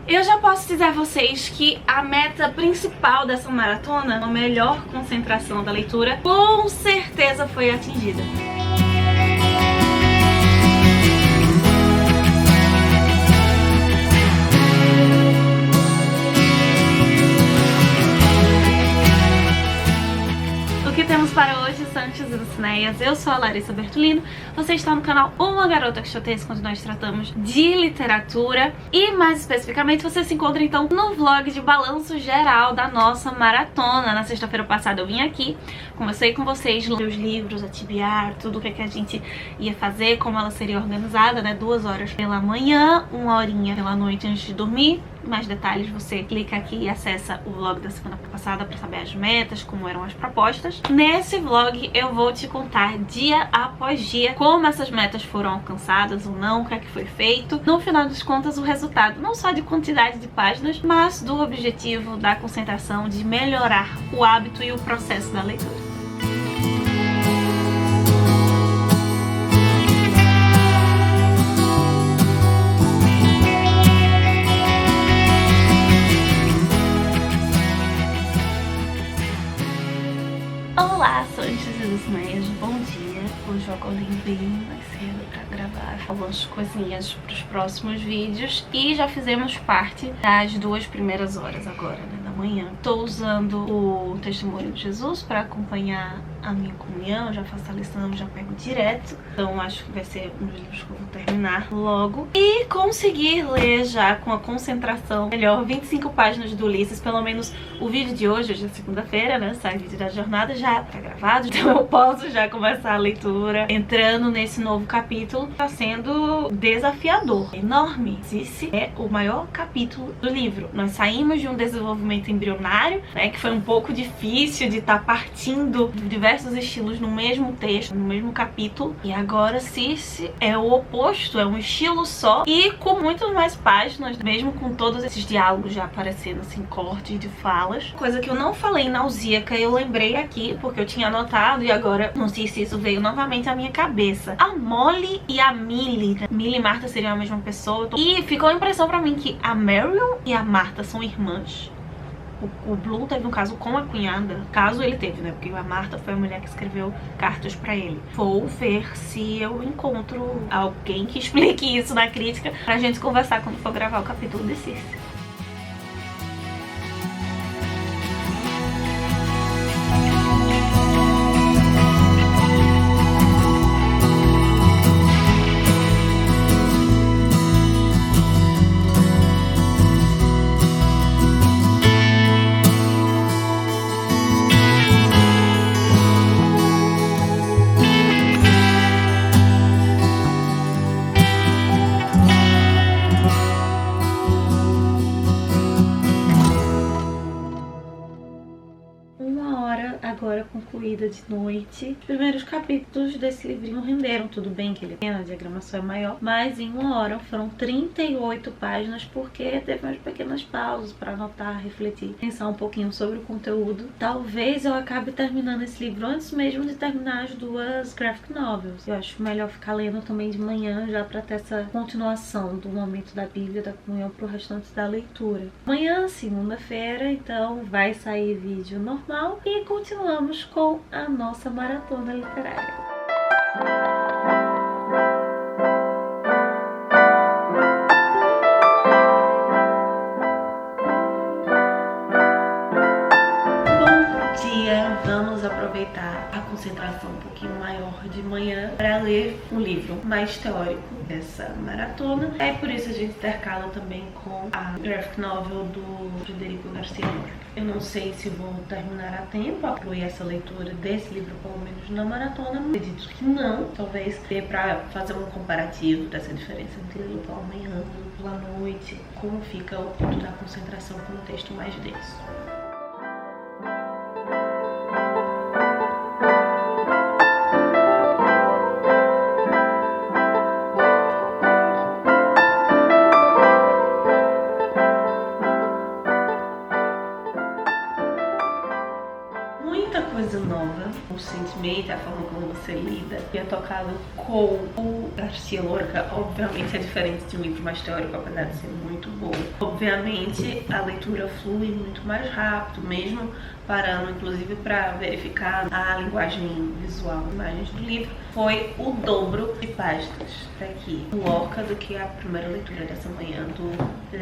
Eu já posso dizer a vocês que a meta principal dessa maratona, a melhor concentração da leitura, com certeza foi atingida. O que temos para hoje, Santos e Lucinéias? Eu sou a Larissa Bertolino, você está no canal Uma Garota Quixotesca, onde nós tratamos de literatura e, mais especificamente, você se encontra então no vlog de balanço geral da nossa maratona. Na sexta-feira passada eu vim aqui, conversei com vocês, ler os livros, a TBR, tudo o que a gente ia fazer, como ela seria organizada, né? 2 horas pela manhã, 1 horinha pela noite antes de dormir. Mais detalhes, você clica aqui e acessa o vlog da semana passada para saber as metas, como eram as propostas. Nesse vlog eu vou te contar dia após dia como essas metas foram alcançadas ou não, o que é que foi feito. No final das contas, o resultado não só de quantidade de páginas, mas do objetivo da concentração de melhorar o hábito e o processo da leitura. Olá, Santos e Lucinéias, bom dia. Hoje eu acordei bem mais cedo pra gravar algumas coisinhas pros próximos vídeos e já fizemos parte das 2 primeiras horas agora, né, da manhã. Tô usando o Testemunho de Jesus pra acompanhar a minha comunhão, já faço a lição, já pego direto. Então acho que vai ser um dos livros que eu vou terminar logo. E conseguir ler já com a concentração melhor 25 páginas do Ulisses, pelo menos o vídeo de hoje é segunda-feira, né? Sai o vídeo da jornada, já tá gravado, então eu posso já começar a leitura entrando nesse novo capítulo. Tá sendo desafiador, enorme. Esse é o maior capítulo do livro. Nós saímos de um desenvolvimento embrionário, né, que foi um pouco difícil de estar partindo de diversos estilos no mesmo texto, no mesmo capítulo, e agora Circe é o oposto, é um estilo só e com muitas mais páginas, mesmo com todos esses diálogos já aparecendo assim, cortes de falas. Coisa que eu não falei na Nausíaca, eu lembrei aqui porque eu tinha anotado e agora não sei se isso veio novamente à minha cabeça. A Molly e a Millie, né? Millie e Marta seriam a mesma pessoa, e ficou a impressão pra mim que a Marion e a Marta são irmãs. O Bloom teve um caso com a cunhada. Caso ele teve, né? Porque a Marta foi a mulher que escreveu cartas pra ele. Vou ver se eu encontro alguém que explique isso na crítica pra gente conversar quando for gravar o capítulo de Circe. Agora concluída de noite. Os primeiros capítulos desse livrinho renderam. Tudo bem que ele tem, a diagramação é maior, mas em 1 hora foram 38 páginas, porque teve umas pequenas pausas para anotar, refletir, pensar um pouquinho sobre o conteúdo. Talvez eu acabe terminando esse livro antes mesmo de terminar as 2 graphic novels. Eu acho melhor ficar lendo também de manhã, já para ter essa continuação do momento da Bíblia, da comunhão, pro restante da leitura. Amanhã, segunda-feira, então vai sair vídeo normal e continuamos com a nossa maratona literária. Bom dia! Vamos aproveitar a concentração um pouquinho maior de manhã para ler um livro mais teórico dessa maratona. É por isso a gente intercala também com a graphic novel do Federico Garcia Lorca. Eu não sei se vou terminar a tempo, incluir essa leitura desse livro pelo menos na maratona, mas acredito que não. Talvez dê para fazer um comparativo dessa diferença entre ler pela manhã e pela noite, como fica o ponto da concentração com um texto mais denso. Muita coisa nova, o sentimento, a forma como você lida. E é tocado com o Garcia Lorca. Obviamente é diferente de um livro mais teórico, apesar de ser muito bom. Obviamente a leitura flui muito mais rápido, mesmo parando inclusive para verificar a linguagem visual, imagens do livro. Foi o dobro de páginas daqui do Lorca do que a primeira leitura dessa manhã do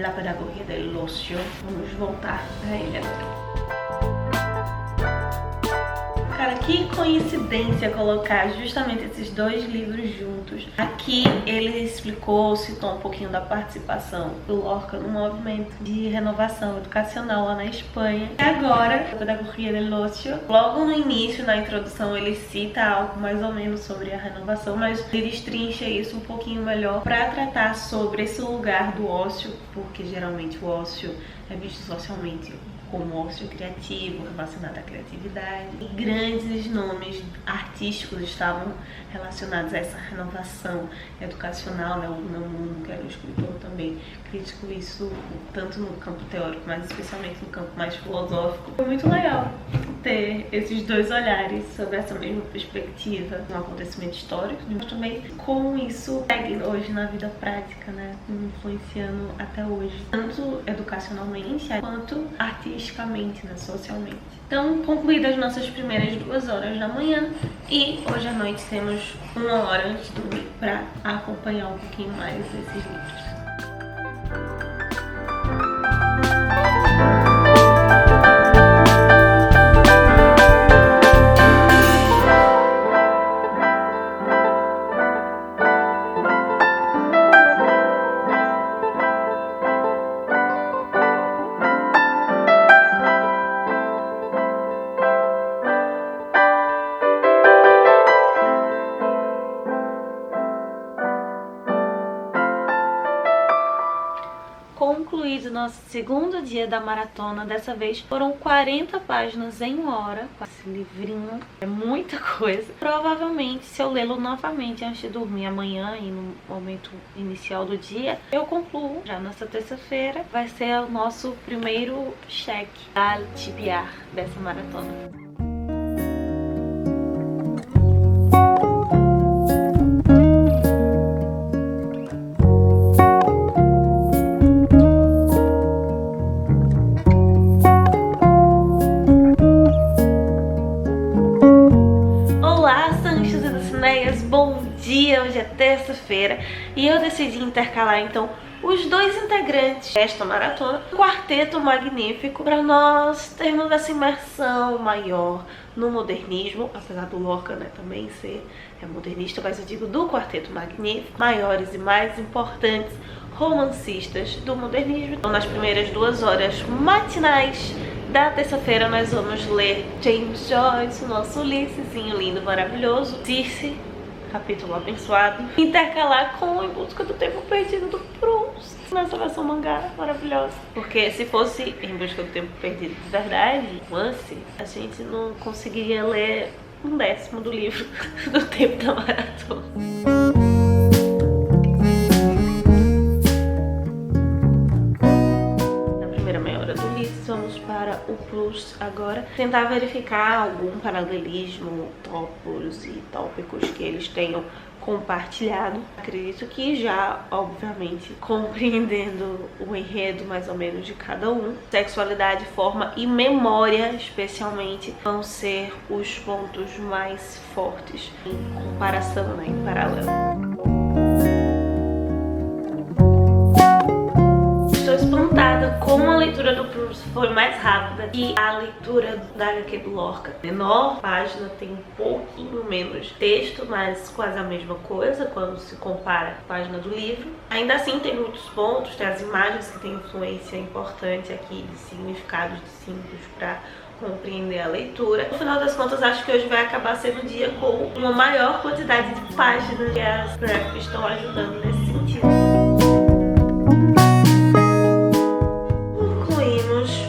La Pedagogia del Ocio. Vamos voltar a ele agora. Cara, que coincidência colocar justamente esses dois livros juntos. Aqui ele explicou, citou um pouquinho da participação do Lorca no movimento de renovação educacional lá na Espanha. E agora, a Pedagogia del Ocio, logo no início, na introdução, ele cita algo mais ou menos sobre a renovação, mas ele destrincha isso um pouquinho melhor para tratar sobre esse lugar do ócio, porque geralmente o ócio é visto socialmente como ócio criativo, relacionado à criatividade. E grandes nomes artísticos estavam relacionados a essa renovação educacional, né? O Unamuno, que era um escritor também, criticou isso tanto no campo teórico, mas especialmente no campo mais filosófico. Foi muito legal ter esses dois olhares sobre essa mesma perspectiva, um acontecimento histórico, mas também como isso segue hoje na vida prática, né? Influenciando até hoje, tanto educacionalmente quanto artisticamente, né? Socialmente. Então, concluídas as nossas primeiras 2 horas da manhã, e hoje à noite temos 1 hora antes de dormir para acompanhar um pouquinho mais desses livros. Concluído nosso segundo dia da maratona, dessa vez foram 40 páginas em 1 hora. Esse livrinho é muita coisa. Provavelmente, se eu lê-lo novamente antes de dormir amanhã e no momento inicial do dia, eu concluo já nessa terça-feira. Vai ser o nosso primeiro cheque da TBR dessa maratona. Bom dia, hoje é terça-feira e eu decidi intercalar então os 2 integrantes desta maratona, um quarteto magnífico, para nós termos essa imersão maior no modernismo, apesar do Lorca, né, também ser modernista, mas eu digo do quarteto magnífico, maiores e mais importantes romancistas do modernismo. Então, nas primeiras 2 horas matinais da terça-feira, nós vamos ler James Joyce, o nosso Ulissesinho lindo, maravilhoso, Circe, capítulo abençoado, intercalar com Em Busca do Tempo Perdido do Proust, nessa versão mangá maravilhosa. Porque se fosse Em Busca do Tempo Perdido de verdade, Once, a gente não conseguiria ler 1/10 do livro do tempo da maratona. Vamos para o Proust agora, tentar verificar algum paralelismo, tópicos e tópicos que eles tenham compartilhado. Acredito que já, obviamente, compreendendo o enredo mais ou menos de cada um. Sexualidade, forma e memória, especialmente, vão ser os pontos mais fortes em comparação, né, em paralelo. Espantada como a leitura do Proust foi mais rápida e a leitura da HQ do Lorca. Menor página, tem um pouquinho menos texto, mas quase a mesma coisa quando se compara a página do livro. Ainda assim tem muitos pontos, tem as imagens que têm influência importante aqui de significados de símbolos para compreender a leitura. No final das contas, acho que hoje vai acabar sendo um dia com uma maior quantidade de páginas e as prep estão ajudando nesse sentido.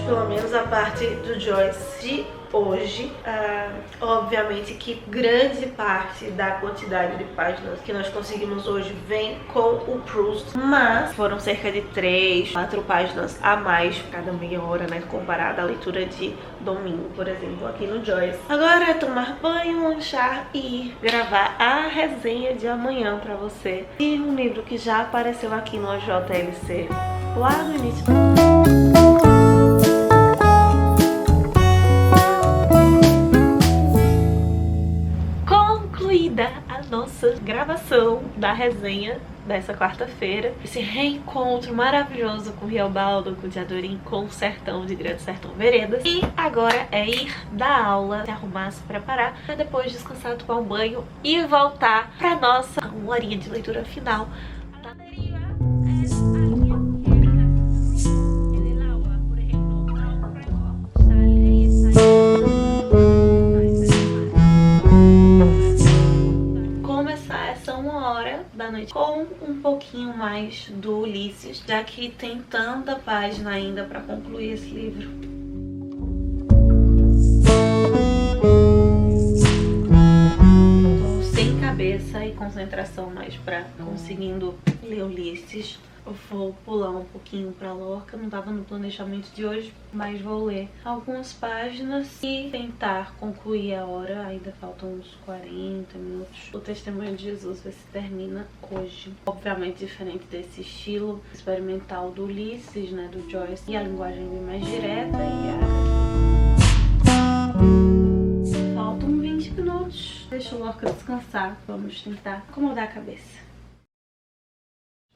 Pelo menos a parte do Joyce de hoje. Obviamente que grande parte da quantidade de páginas que nós conseguimos hoje vem com o Proust, mas foram cerca de 3, 4 páginas a mais cada meia hora, né, comparada à leitura de domingo, por exemplo, aqui no Joyce. Agora é tomar banho, lanchar e gravar a resenha de amanhã pra você de um livro que já apareceu aqui no JLC lá no início. A nossa gravação da resenha dessa quarta-feira, esse reencontro maravilhoso com Riobaldo, com o Diadorim, com o Sertão de Grande Sertão Veredas. E agora é ir da aula, se arrumar, se preparar, pra depois descansar, tomar um banho e voltar pra nossa 1 horinha de leitura final. Da noite com um pouquinho mais do Ulisses, já que tem tanta página ainda para concluir esse livro. Tô sem cabeça e concentração mais para conseguindo ler Ulisses. Eu vou pular um pouquinho pra Lorca, não tava no planejamento de hoje, mas vou ler algumas páginas e tentar concluir a hora. Ainda faltam uns 40 minutos. O Testemunho de Jesus vai se termina hoje. Obviamente diferente desse estilo experimental do Ulisses, né, do Joyce, e a linguagem bem mais direta e faltam 20 minutos. Deixa o Lorca descansar, vamos tentar acomodar a cabeça.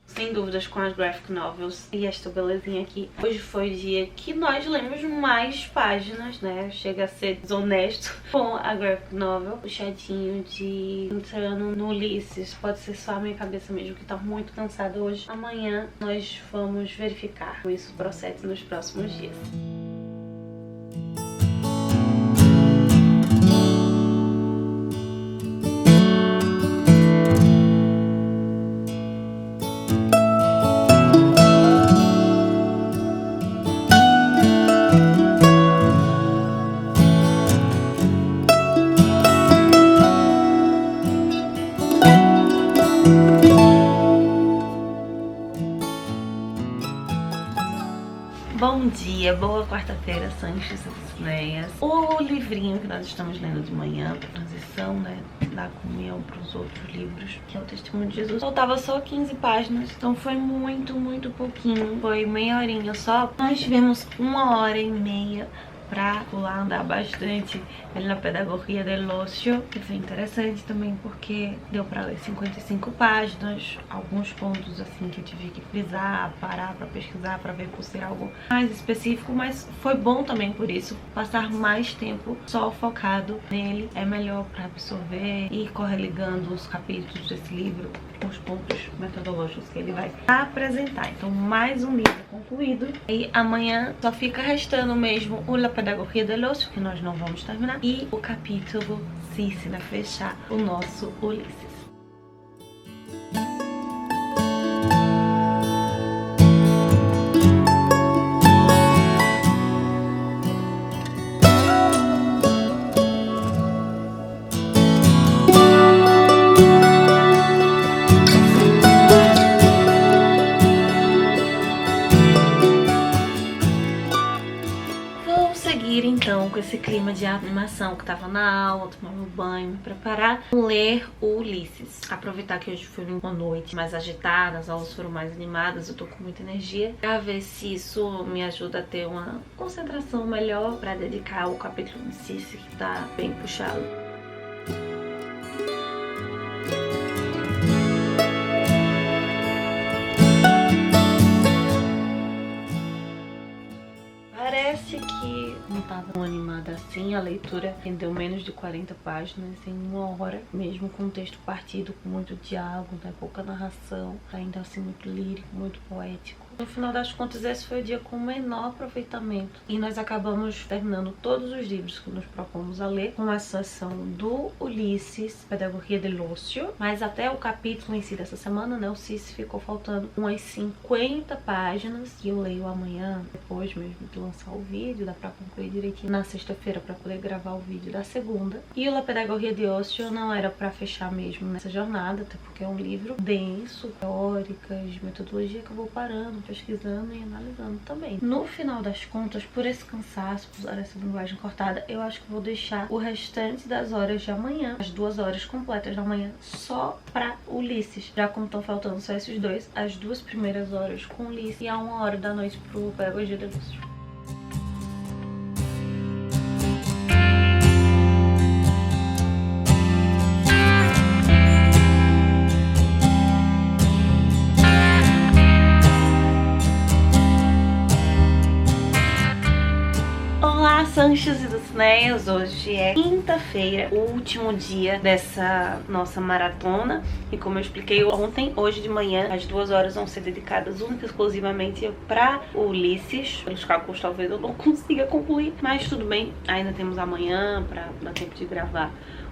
Sem dúvidas com as graphic novels e esta belezinha aqui. Hoje foi o dia que nós lemos mais páginas, né? Chega a ser desonesto com a graphic novel. Puxadinho de entrando no Ulisses. Pode ser só a minha cabeça mesmo que tá muito cansada hoje. Amanhã nós vamos verificar como isso procede nos próximos dias. Bom dia, boa quarta-feira, Sanches das Ideias. O livrinho que nós estamos lendo de manhã, para transição, né, da comunhão para os outros livros, que é o Testemunho de Jesus, faltava só 15 páginas, então foi muito pouquinho, foi meia horinha só. Nós tivemos 1h30 pra pular, andar bastante na Pedagogia del Ocio, que foi interessante também porque deu pra ler 55 páginas, alguns pontos assim que eu tive que frisar, parar pra pesquisar, pra ver por ser algo mais específico, mas foi bom também por isso. Passar mais tempo só focado nele é melhor pra absorver e correligando os capítulos desse livro com os pontos metodológicos que ele vai apresentar. Então, mais um livro concluído. E amanhã só fica restando mesmo o La Pedagogia del Ocio, que nós não vamos terminar, e o capítulo 6, né, fechar o nosso Ulisses. Então, com esse clima de animação que tava na aula, tomar meu banho, me preparar, ler o Ulisses. Aproveitar que hoje foi uma noite mais agitada, as aulas foram mais animadas, eu tô com muita energia, pra ver se isso me ajuda a ter uma concentração melhor pra dedicar o capítulo de Cici, que tá bem puxado. Parece que não estava tão animada assim, a leitura rendeu menos de 40 páginas em 1 hora, mesmo com o texto partido, com muito diálogo, né, pouca narração, ainda assim muito lírico, muito poético. No final das contas, esse foi o dia com o menor aproveitamento. E nós acabamos terminando todos os livros que nos propomos a ler, com exceção do Ulisses, Pedagogia del Ocio. Mas até o capítulo em si dessa semana, né, o Cici ficou faltando umas 50 páginas. E eu leio amanhã, depois mesmo de lançar o vídeo. Dá pra concluir direitinho na sexta-feira pra poder gravar o vídeo da segunda. E o La Pedagogia de Ocio não era pra fechar mesmo nessa jornada, até porque é um livro denso, teóricas, metodologia que eu vou parando, pesquisando e analisando também. No final das contas, por esse cansaço, por usar essa linguagem cortada, eu acho que vou deixar o restante das horas de amanhã, as 2 horas completas da manhã, só pra Ulisses. Já como estão faltando só esses dois, as 2 primeiras horas com Ulisses e a 1 hora da noite pro Pedagogia de Lúcio. Olá, Sanchos e Dulcineias! Hoje é quinta-feira, o último dia dessa nossa maratona. E como eu expliquei ontem, hoje de manhã, as 2 horas vão ser dedicadas única e exclusivamente para Ulisses. Pelos cálculos talvez eu não consiga concluir, mas tudo bem, ainda temos amanhã para dar tempo de gravar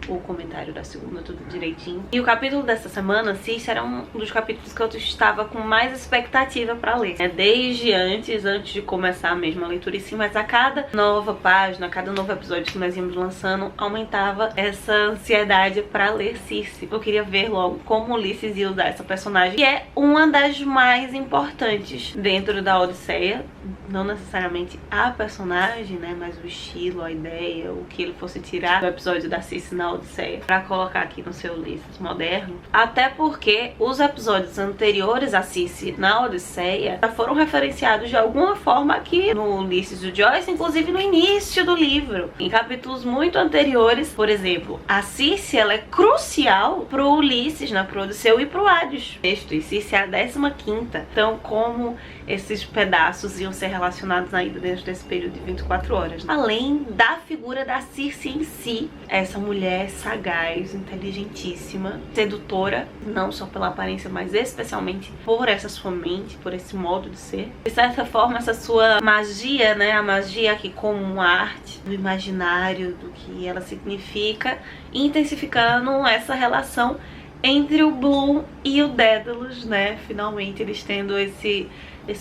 o comentário da segunda, tudo direitinho. E o capítulo dessa semana, Cici, era um dos capítulos que eu estava com mais expectativa para ler, né? Desde antes de começar mesmo a leitura em si, mas a cada nova página, a cada novo episódio que nós íamos lançando, aumentava essa ansiedade para ler Cici. Eu queria ver logo como Ulisses ia usar essa personagem, que é uma das mais importantes dentro da Odisseia. Não necessariamente a personagem, né, mas o estilo, a ideia, o que ele fosse tirar do episódio da Cici na Odisseia pra colocar aqui no seu Ulisses moderno. Até porque os episódios anteriores a Cici na Odisseia já foram referenciados de alguma forma aqui no Ulisses do Joyce, inclusive no início do livro, em capítulos muito anteriores. Por exemplo, a Cici, ela é crucial pro Ulisses, né, pro Odisseu e pro Hades. E Cici é a 15ª. Então, como esses pedaços iam ser relacionados ainda dentro desse período de 24 horas. Além da figura da Circe em si, essa mulher sagaz, inteligentíssima, sedutora, não só pela aparência, mas especialmente por essa sua mente, por esse modo de ser. De certa forma, essa sua magia, né, a magia aqui como uma arte, do imaginário, do que ela significa, intensificando essa relação entre o Bloom e o Daedalus, né, finalmente eles tendo esse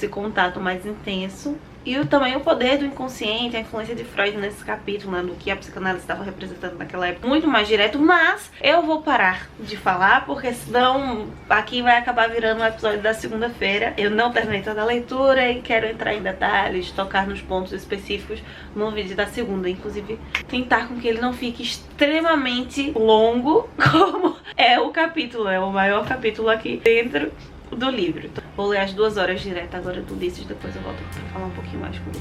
contato mais intenso. E também o poder do inconsciente, a influência de Freud nesse capítulo, né, do que a psicanálise estava representando naquela época, muito mais direto. Mas eu vou parar de falar, porque senão aqui vai acabar virando um episódio da segunda-feira. Eu não terminei toda a leitura e quero entrar em detalhes, tocar nos pontos específicos no vídeo da segunda. Inclusive, tentar com que ele não fique extremamente longo, como é o capítulo, é o maior capítulo aqui dentro do livro. Então, vou ler as 2 horas direto agora do Ulisses, depois eu volto pra falar um pouquinho mais com ele.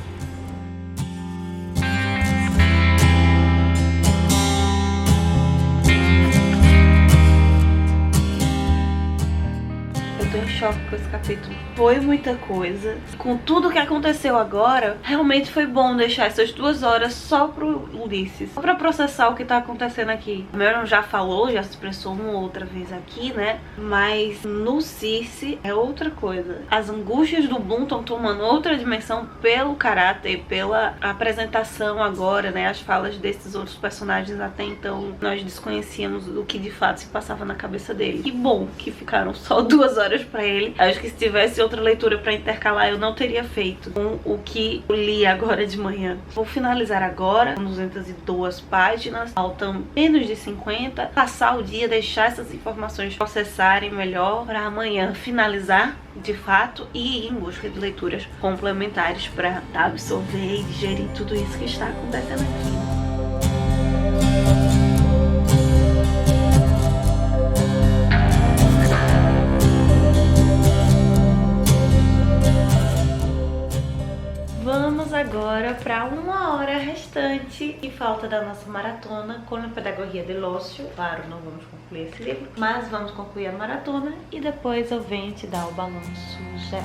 Eu tô em choque com esse capítulo. Foi muita coisa. Com tudo que aconteceu agora, realmente foi bom deixar essas 2 horas só pro Ulisses, só pra processar o que tá acontecendo aqui. O Meron já falou, já se expressou uma outra vez aqui, né? Mas no Cici é outra coisa. As angústias do Bloom estão tomando outra dimensão pelo caráter, pela apresentação agora, né? As falas desses outros personagens até então nós desconhecíamos o que de fato se passava na cabeça dele. Que bom que ficaram só 2 horas pra ele. Acho que se tivesse outra leitura pra intercalar, eu não teria feito com o que eu li agora de manhã. Vou finalizar agora, com 202 páginas, faltam menos de 50. Passar o dia, deixar essas informações processarem melhor, pra amanhã finalizar de fato e ir em busca de leituras complementares pra absorver e digerir tudo isso que está acontecendo aqui. Vamos agora para 1 hora restante e falta da nossa maratona com a Pedagogia del Ocio. Claro, não vamos concluir esse livro, mas vamos concluir a maratona e depois eu venho te dar o balanço geral.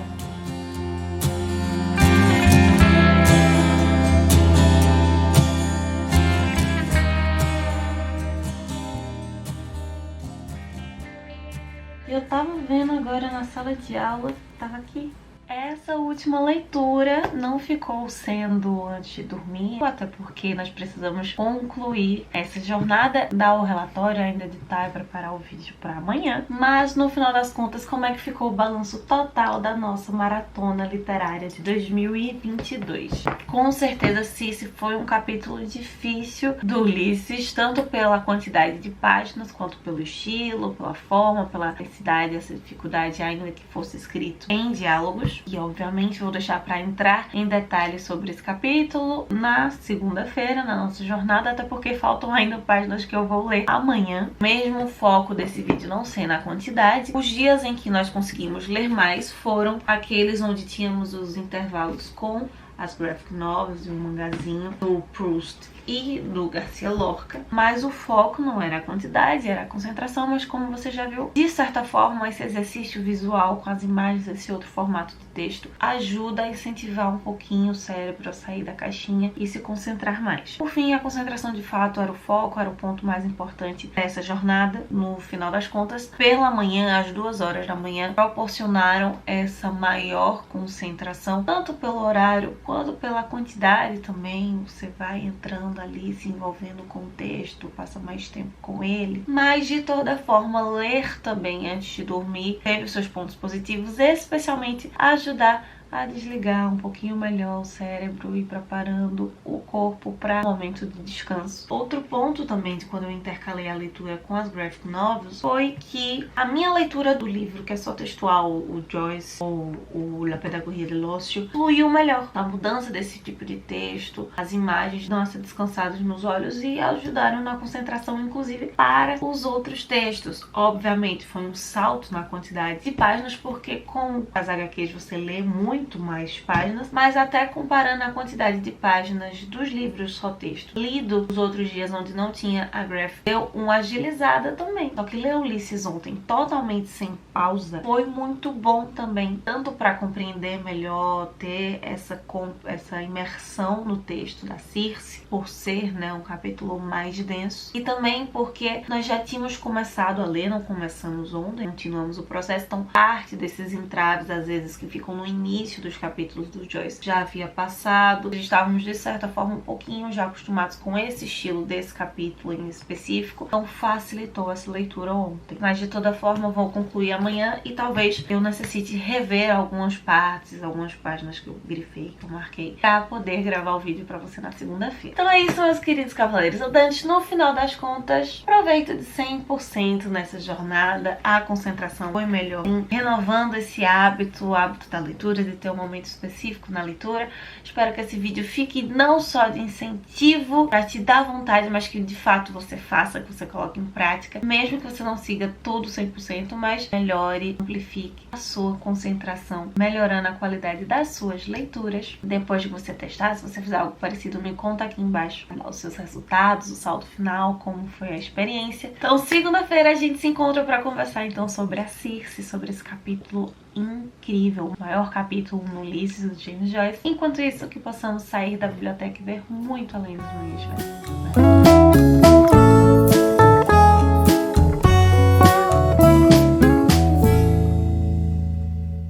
Eu tava vendo agora na sala de aula, tava aqui Essa última leitura não ficou sendo antes de dormir, até porque nós precisamos concluir essa jornada, dar o relatório, ainda editar e preparar o vídeo para amanhã. Mas no final das contas, como é que ficou o balanço total da nossa maratona literária de 2022? Com certeza, Circe foi um capítulo difícil do Ulisses, tanto pela quantidade de páginas, quanto pelo estilo, pela forma, pela necessidade, essa dificuldade ainda que fosse escrito em diálogos. E obviamente vou deixar para entrar em detalhes sobre esse capítulo na segunda-feira, na nossa jornada, até porque faltam ainda páginas que eu vou ler amanhã. Mesmo o foco desse vídeo não ser na quantidade, os dias em que nós conseguimos ler mais foram aqueles onde tínhamos os intervalos com as graphic novels e um mangazinho do Proust e do Garcia Lorca, mas o foco não era a quantidade, era a concentração. Mas como você já viu, de certa forma esse exercício visual com as imagens, esse outro formato de texto, ajuda a incentivar um pouquinho o cérebro a sair da caixinha e se concentrar mais. Por fim, a concentração de fato era o foco, era o ponto mais importante dessa jornada. No final das contas, pela manhã, às 2 horas da manhã, proporcionaram essa maior concentração, tanto pelo horário quanto pela quantidade também. Você vai entrando ali, se envolvendo com o texto, passa mais tempo com ele. Mas de toda forma, ler também antes de dormir teve seus pontos positivos, especialmente ajudar a desligar um pouquinho melhor o cérebro e preparando o corpo para o momento de descanso. Outro ponto também de quando eu intercalei a leitura com as graphic novels foi que a minha leitura do livro, que é só textual, o Joyce ou o La Pédagogie de l'Ocio, fluiu melhor. A mudança desse tipo de texto, as imagens dão essa descansadas nos olhos e ajudaram na concentração, inclusive para os outros textos. Obviamente foi um salto na quantidade de páginas, porque com as HQs você lê muito mais páginas, mas até comparando a quantidade de páginas dos livros só texto lido os outros dias onde não tinha a graphic, deu uma agilizada também. Só que ler Ulisses ontem totalmente sem pausa foi muito bom também, tanto para compreender melhor, ter essa imersão no texto da Circe, por ser, né, um capítulo mais denso, e também porque nós já tínhamos começado a ler, não começamos ontem, continuamos o processo, então parte desses entraves às vezes que ficam no início dos capítulos do Joyce já havia passado. Estávamos de certa forma um pouquinho já acostumados com esse estilo desse capítulo em específico, então facilitou essa leitura ontem. Mas de toda forma vou concluir amanhã e talvez eu necessite rever algumas partes, algumas páginas que eu grifei, que eu marquei, para poder gravar o vídeo para você na segunda-feira. Então é isso, meus queridos cavaleiros andantes. No final das contas, proveito de 100% nessa jornada. A concentração foi melhor, renovando esse hábito, o hábito da leitura, de ter um momento específico na leitura. Espero que esse vídeo fique não só de incentivo para te dar vontade, mas que de fato você faça, que você coloque em prática, mesmo que você não siga tudo 100%, mas melhore, amplifique a sua concentração, melhorando a qualidade das suas leituras. Depois de você testar, se você fizer algo parecido, me conta aqui embaixo os seus resultados, o saldo final, como foi a experiência. Então segunda-feira a gente se encontra para conversar então sobre a Circe, sobre esse capítulo incrível, o maior capítulo no Ulisses do James Joyce. Enquanto isso, que possamos sair da biblioteca e ver muito além dos meios.